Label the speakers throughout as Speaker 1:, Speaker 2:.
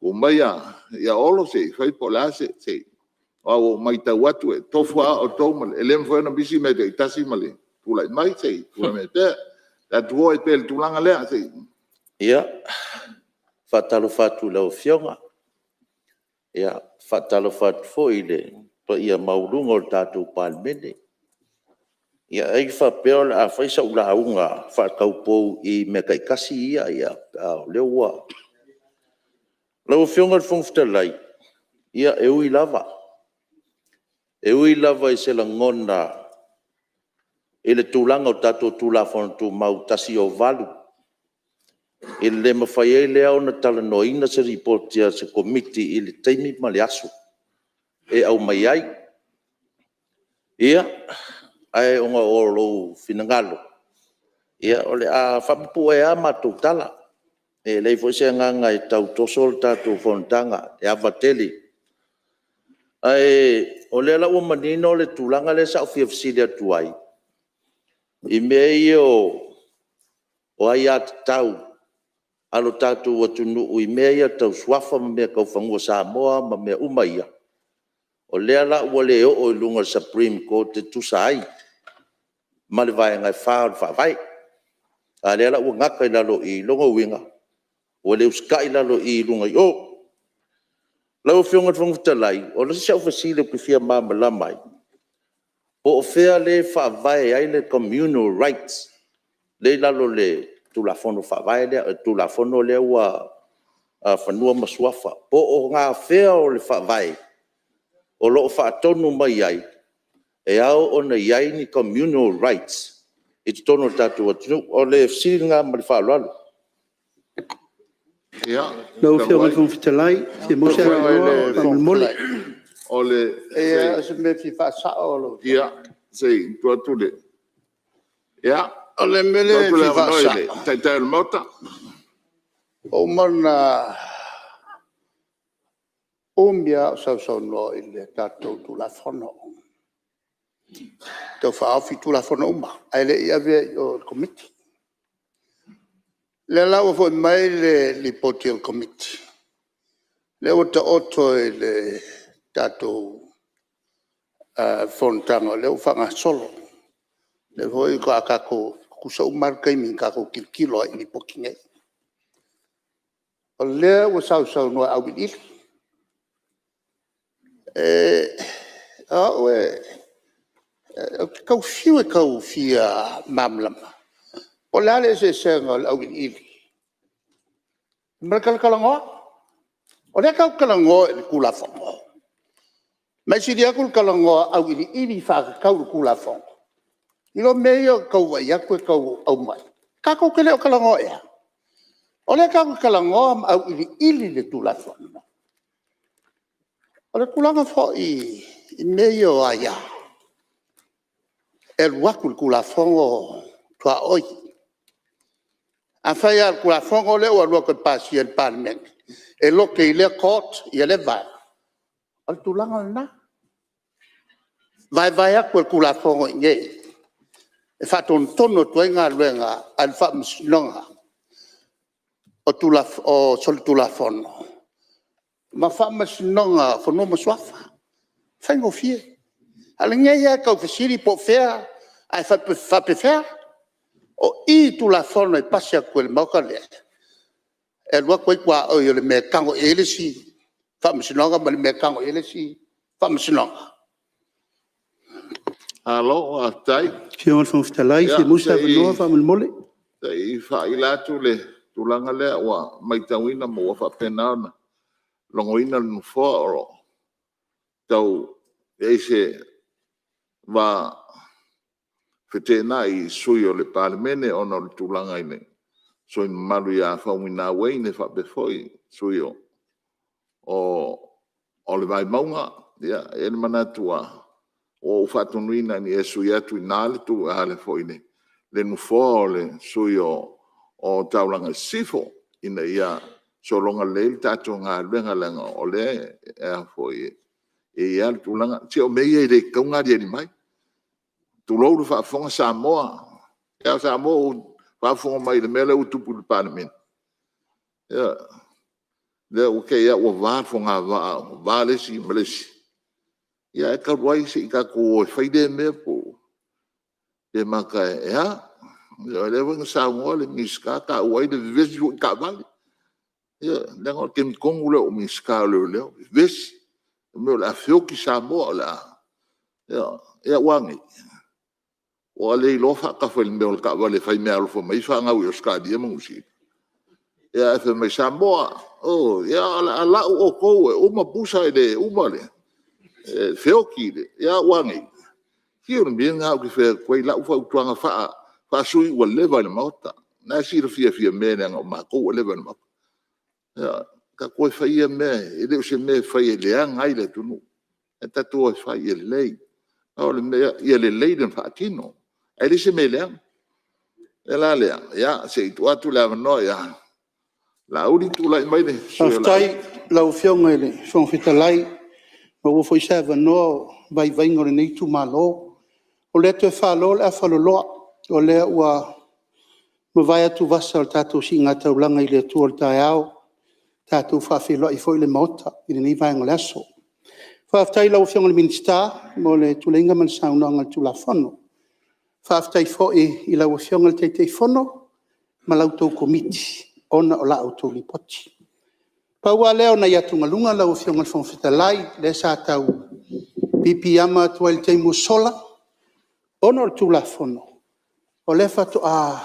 Speaker 1: o mai ia olo se fai pola se o mai tau atu e tofua o tau male ele mfo na bisi me te tasi male pula mai se pula me te da tuo e pel tulanga lea se
Speaker 2: ia fatalo fatu lau fionga ia fatalo fatu fo ile pa ia maulunga o tatu palmene ia ai fa peol a fa sa ula unga fa kaupo I me kai kasi ia lewa lau fionga fongftalai ia e ui lava I se la ngona ele tulanga o tatu tulafon tu mau tasi o valu ele mafai ai lea ona talanoina se ripotia se komiti I le taimi ma le aso e au mai ai ia ai onga o lou finangalo ia ole a fapu e a matutala e lei foi se nganga I tau tosol tatu fontanga e avateli ai ole la o manino le tulanga le sa ofisilia tuai I mei o ai at tau alo tatu o tunu I mea tau swafa ma mea kau whangua Samoa ma mea umaia o lea la ua leo o lunga Supreme Court te tusai ma le vai ngai whai a lea la ua ngaka I lalo I longa winga o le uska I lalo I lunga o lau fionga whangfutalai o lasi siau fasile kifia mama lamai o fea le whaavai ai le communal rights le lalo le tulafono whaavai le tulafono le ua whanua masuafa po o ngā fea o le whaavai o loo whaatonu mai ai e au o na iai ni communal rights I te tono tatu atinu o le fsiringa ma le whaalualu
Speaker 1: ia
Speaker 3: Lau fionga fongfitalai se mo se le mole
Speaker 1: ole
Speaker 4: e se me fi fa sa o
Speaker 1: ia se tu le ia
Speaker 4: ole mele fi fa sa
Speaker 1: tai mota
Speaker 4: o mana o mia sa no il tato tu la fono to fa fi tu la fono ma ele ia ve o committee le la o fo mai le poti o committee le o ta otto le tato fontanga le o fanga solo le voi ko akako kusa umar kai min ka ko kilo I pokinga o le o sa no au bil kau fia mamlama o le se senga au bil mereka kalango o le kau kalango kula fongo mai si dia kul kalango au bil fa kau kula fongo ilo meio kau vai aku kau au mai ka kau kele o kalango ya o le kau kalango au bil le tula fongo o le kulanga fo I meio aya el wakul kula fongo tua oi a fai al kula fongo le o lo que pasi el parlement e lo que ile court I le va al tulanga na vai aku kula fongo nge e fa ton tono tuenga luenga al fa mslonga o tula o sol tula fono ma fa mslonga fono mswafa fango fie alinga ya ka ofisiri po fea ai fa pe fea o I tula fono e passia quel mokale e lo ko kwa o le me kango elesi fa mslonga ma le me kango elesi fa mslonga
Speaker 1: alo atai
Speaker 3: fionga fongfitalai se mo se no fa le mole
Speaker 1: tai fa ila tu le tulanga le wa mai tawina mo fa penana longoina no foro tau ese va fetena I suyo le parmene ono le tulanga ine so in malu ya fa wina we ne fa befoi suyo o le vai maunga ya el manatua o fa tonuina ni esu ya tu nal tu ale foine le no fole suyo o taulanga sifo ina ia so longa le tatu nga lenga lenga ole e foi e ia tulanga ti o mei de kaunga di mai tu lo fa fonga Samoa ya Samoa fa fonga mai le mele utupu le parlement ya le o ke ia o va fo nga va le si malesi ia e ka wai se ka ko fai de me po e maka ia le wang sa mo le miska ka wai de vesi ka vale ia le ngol kem kongu le o miska le vesi me la fio ki sa mo la ia wangi o le lo fa ka fo le me ka vale fai me alfo mai fa nga o ska dia mo si ia fe me sa mo oh ia la o ko o ma pusa de o male fio ki de ia wangi ki o me nga o fe ko la o fa tuanga fa sui o le va le mota na si le fia me nga ma ko le va ma ya ka ko fa ia me ele se me fa ile anga ile tunu e tatu fa ile lei o le me ile lei den fa tino ele se me le ela le ya se tu atu la no ya la uri tu la mai de
Speaker 3: Aftai lau fionga ele, fionga fitalai, ma wo foi sava no, vai ngore nei tu malo, o le te whalo le awhalo loa, o le ua ma vai atu vasa o tātou si ngata ulanga i le tu o le tai au, tātou whawhilo i foi le mota, i le nei vai ngole aso. Whaaftai lau fionga le minsta, mo le tulenga man sauna ngal tu la whano. Whaaftai foi i lau fionga le teitei whano, ma lau tau komiti. Ona o la auto lipoti. Paua leo na yatu ngalunga la ufionga fonfitalai le sa tau pipi ama tua il teimu sola ona o tu la fono o le fatu a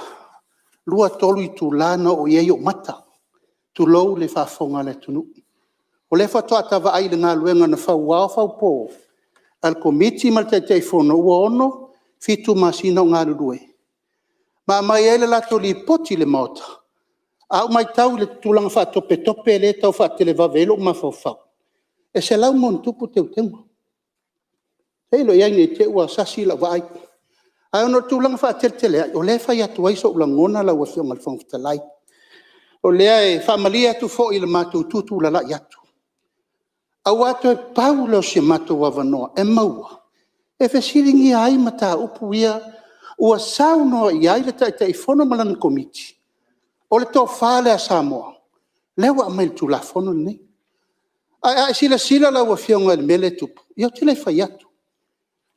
Speaker 3: lua tolu i tu lana o yeyo mata tu lou le fafonga le tunu o le fatu a tava ai le ngā luenga na fau wao fau po al komiti mal te fono ua ono fitu masina o ngā lulue ma mai ele la to lipoti le mota au mai tau le tulang fa tope le tau fa tele va velo ma fa fa e se lau mon tupu teu tengo e lo ia ni te ua sasi la vai ai no tulang fa tele o le fa ya tu ai so la ngona la wa fio mal fong talai o le e familia tu fo il matu tutu la la ya tu au ato paulo se matu wa vano e maua e fe siringi ai mata upu ia ua sauno ia ile tai fono malan komiti o le tō whāle a Samoa. Lewa a meil tu la fono nei. Ai sila la ua fionga le mele tupu. Ia te le whai atu.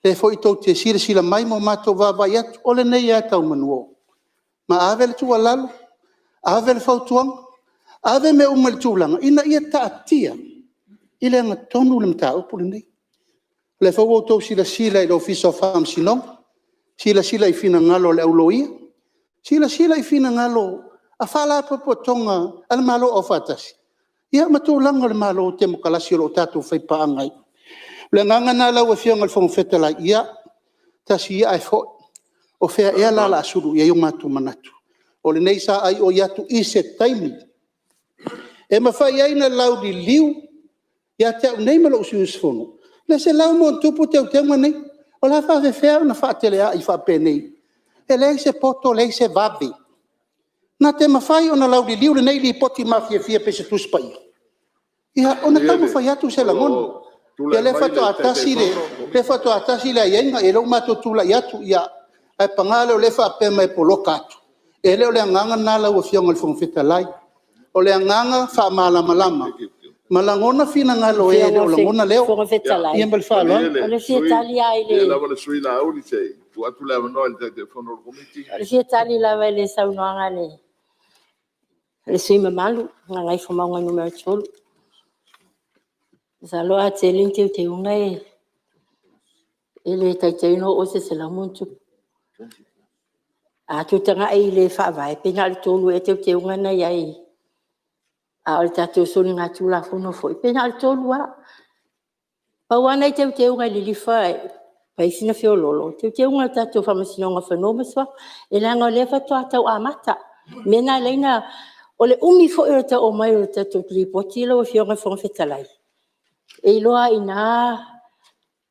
Speaker 3: Le fo i tau te sila mai mo mato wawai atu. O le nei a tau manuo. Ma ave le tua lalo. Ave le fautuanga. Ave me umel tūlanga. Ina ia ta atia. Ile anga tonu le mta upu le nei. Le fo o tau sila i lo fiso fam sinong. Sila i fina ngalo le auloia. Sila i fina ngalo a fala popotonga al malo o fatasi ia matulanga le malo te mokalasi lo tatu fai paangai le nganga na la wa fionga fong fetala ia tasi ia fo o fea ia la suru ia yo matu manatu o le nei sa ai o yatu ise taimi e ma fai ai na laudi liu ia te nei malo usus fono le se lau mo tupu te tema nei o la fa fea na fa tele ai fa penei e le se poto le se vavi na te mawhai o na lauri liu le nei li poti mafia fia pese tuspai. Ia, o na tau mawhai atu se langon. Ia le fato atasi le aienga e lau mato tula i atu ia ai pangale o le fa pema e poloka atu. E leo le anganga na lau a fionga le fongfita lai. O le anganga fa malama. Malangona fina ngalo e le o langona leo.
Speaker 5: Fongfita lai.
Speaker 3: Ia mbal falo.
Speaker 5: O le fia tali ai le.
Speaker 1: Ia lava le sui la uli sei. Tu atu lava no le te fono komiti.
Speaker 5: O le fia tali lava le saunoanga le. Le sui mamalu, ngai fo maunga numero 12. Sa loa te linte te unga e le taiteino o se la muntu. A tu tanga e le fa vai pena le tonu e te unga na ai. A o tatu soni nga tu la fono fo pena le tonu wa. Pa wana te unga le lifa pa isina fio lolo. Te unga tatu fa masino nga fenoma swa e la nga le fa to ata amata. Mena leina o le umi fo e ta o mai o ta tu ripoti lo fionga fo fetalai e loa ina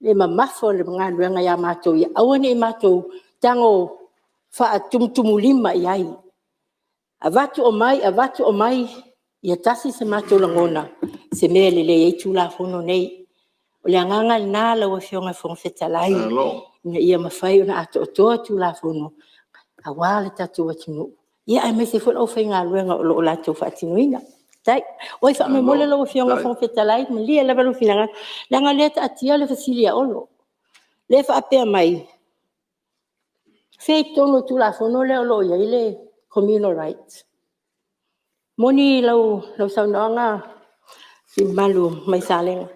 Speaker 5: le mamafo le ngā ya matou ia awane i matou tango fa tumtumu lima iai avatu o mai ia tasi se matou langona se mele le i tula fono nei o le nganga na la fionga fo fetalai ia mafai ona ato tula fono awale tatu watunu ia ai me se fo o fenga luenga o la to fatinuina Tai, oi fa me
Speaker 1: Alo,
Speaker 5: mole lo fionga
Speaker 1: tai.
Speaker 5: fon fetalai, me lia la valo finanga. Langa leta atia le fasilia olo. Le fa apea mai. Fe tono tu la fono le olo ia ile communal rights. Moni lau saunanga si malu mai salenga.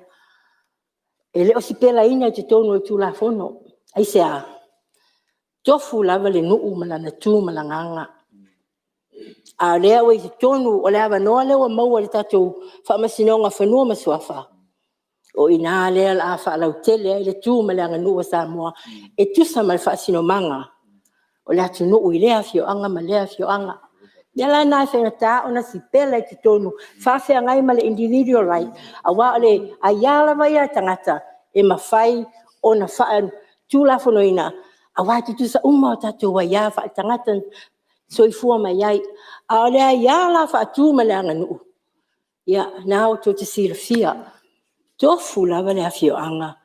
Speaker 5: Ele o si pela ina te tono tu la fono. Ai sea. Tofu lava le nuu malana tu malanganga. A lea wei te tonu o lea wanoa lea wa maua le tatou whamasinonga whanua masuafa. O ina lea la afa lau tele le tu malanga nua Samoa. E tusa mal whaasino manga. O lea tu nuu i lea fioanga ma lea fioanga. Yala na whengata ona si pela te tonu. Whawhea ngai ma le individual right. A wa ole a yala vai a tangata. E mawhai ona whaan tūlafono ina. A wa te tusa uma o tatou wa ia wha tangata. Soifua mai ai. A ole a yala whaatu ma lea nganu. Ia, nao to te sira fia. Tofu lava lea fioanga.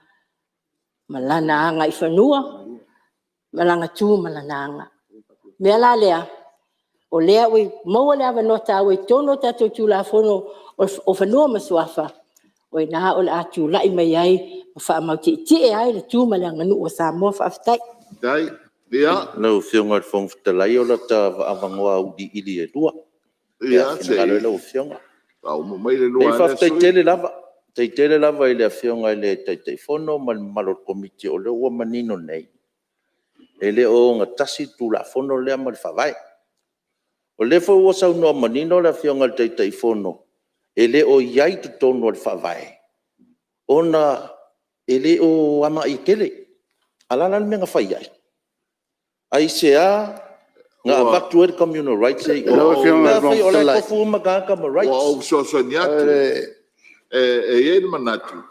Speaker 5: Malana anga i whanua. Malanga tū malana anga. Mea la lea. O lea ui, maua lea wanota ui tono tatou tūlafono o whanua masuafa. Oi nā o le atu lai mai ai, wha mau te ai le tūma lea nganu o Samoa whaafitai.
Speaker 1: Tai. Ia.
Speaker 2: Lau fionga le fong fitalai o la ta avangoa udi ili e lua.
Speaker 1: Ia,
Speaker 2: Finagalo
Speaker 1: te.
Speaker 2: lau fionga.
Speaker 1: Au mai le
Speaker 2: Nei
Speaker 1: lua le
Speaker 2: whaftai
Speaker 1: sui.
Speaker 2: tele lava. Tei tele lava i le fionga i le tei fono ma malo komiti o le ua manino nei. E le o ngatasi tu la fono lea ma le whawai. O le fo ua sau noa manino le fionga le tei fono. E le o iai tu tono le whawai. Ona e le o ama i kele. Alala le menga whai ai. Ai sea nga
Speaker 1: Ua.
Speaker 2: vatu e communal rights e
Speaker 4: Lau e whionga
Speaker 2: o le
Speaker 4: wrong
Speaker 2: kofu magaka ma
Speaker 1: Wa
Speaker 2: rights.
Speaker 1: o so ni atu. E manatu.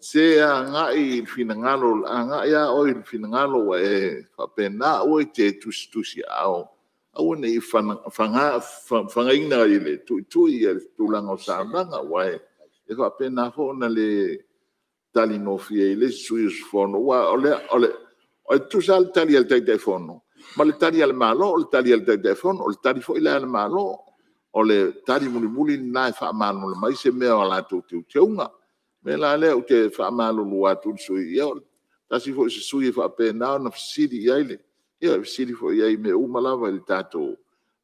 Speaker 1: Se a ngai finangalo, a ngai a o finangalo wa e whapena o te tusi au. Au nei whangaina i le tui e tūlanga o sāndanga wa e. E whapena ho na le tali no fie i le sui fono. Wa o le tusa al tali al tei fono. Ma le tali al malo, o le tali al tei fono, o le tali fo i le al malo. O le tali muli na e whaamano le mai se mea o la tau te unga. Me la le o te whaamalo lua tu sui. Ia o tasi fo i se sui e whaapena o na fisiri i aile. Ia fisiri fo i ai me umalawa i le tātou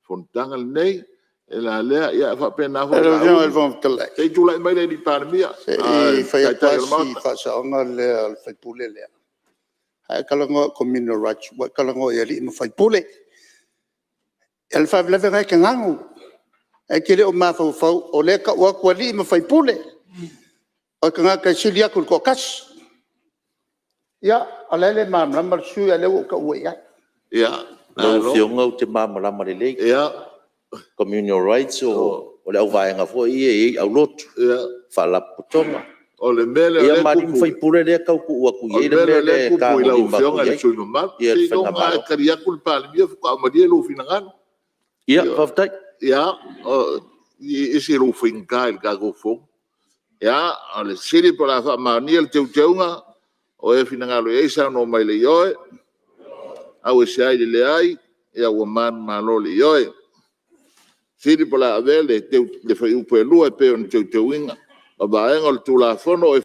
Speaker 1: fontanga le nei. E la lea ia whaapena fo i
Speaker 4: Lau
Speaker 1: la
Speaker 4: whionga le
Speaker 1: ui.
Speaker 4: fong fitalai.
Speaker 1: Kei tūlai mai le ni pārmia.
Speaker 4: E whai atasi whaasonga lea le whaipule lea. Hai kalango communal rights, wa kalango i ali ma whaipule. E le whailewe ngai ka ngangu. E kere o mawhau o le ka ua kua li ma whaipule. O ka ngā kai sili aku ko kas. Ia, alele mamrama sui ale o ka ua ia.
Speaker 1: Ia.
Speaker 2: Lau fionga o te māmalama le lei.
Speaker 1: Ia.
Speaker 2: Communal rights o le au vaenga fo i au lotu.
Speaker 1: Ia.
Speaker 2: Whalaputonga.
Speaker 1: O le mele
Speaker 2: Ia mani mwhai pure lea kau ku ua ku i le mele ka
Speaker 1: kupu i lau
Speaker 2: ngoni maku
Speaker 1: fionga le
Speaker 2: iei.
Speaker 1: sui mamar.
Speaker 2: Ia
Speaker 1: Se
Speaker 2: whainga
Speaker 1: inonga
Speaker 2: malo.
Speaker 1: e kariaku le pārmia fuka amaria lo finangano.
Speaker 2: Ia, whaftai.
Speaker 1: Ia, isi lo finga il gago fo. Ia, ale siri po la fa mania le teunga o e finangalo e sa no mai le yoe. Au e sai le ai, ia o man malo le yoe. Siri po la avele le fa upo e lua pe on teuinga. O vaenga le tula fono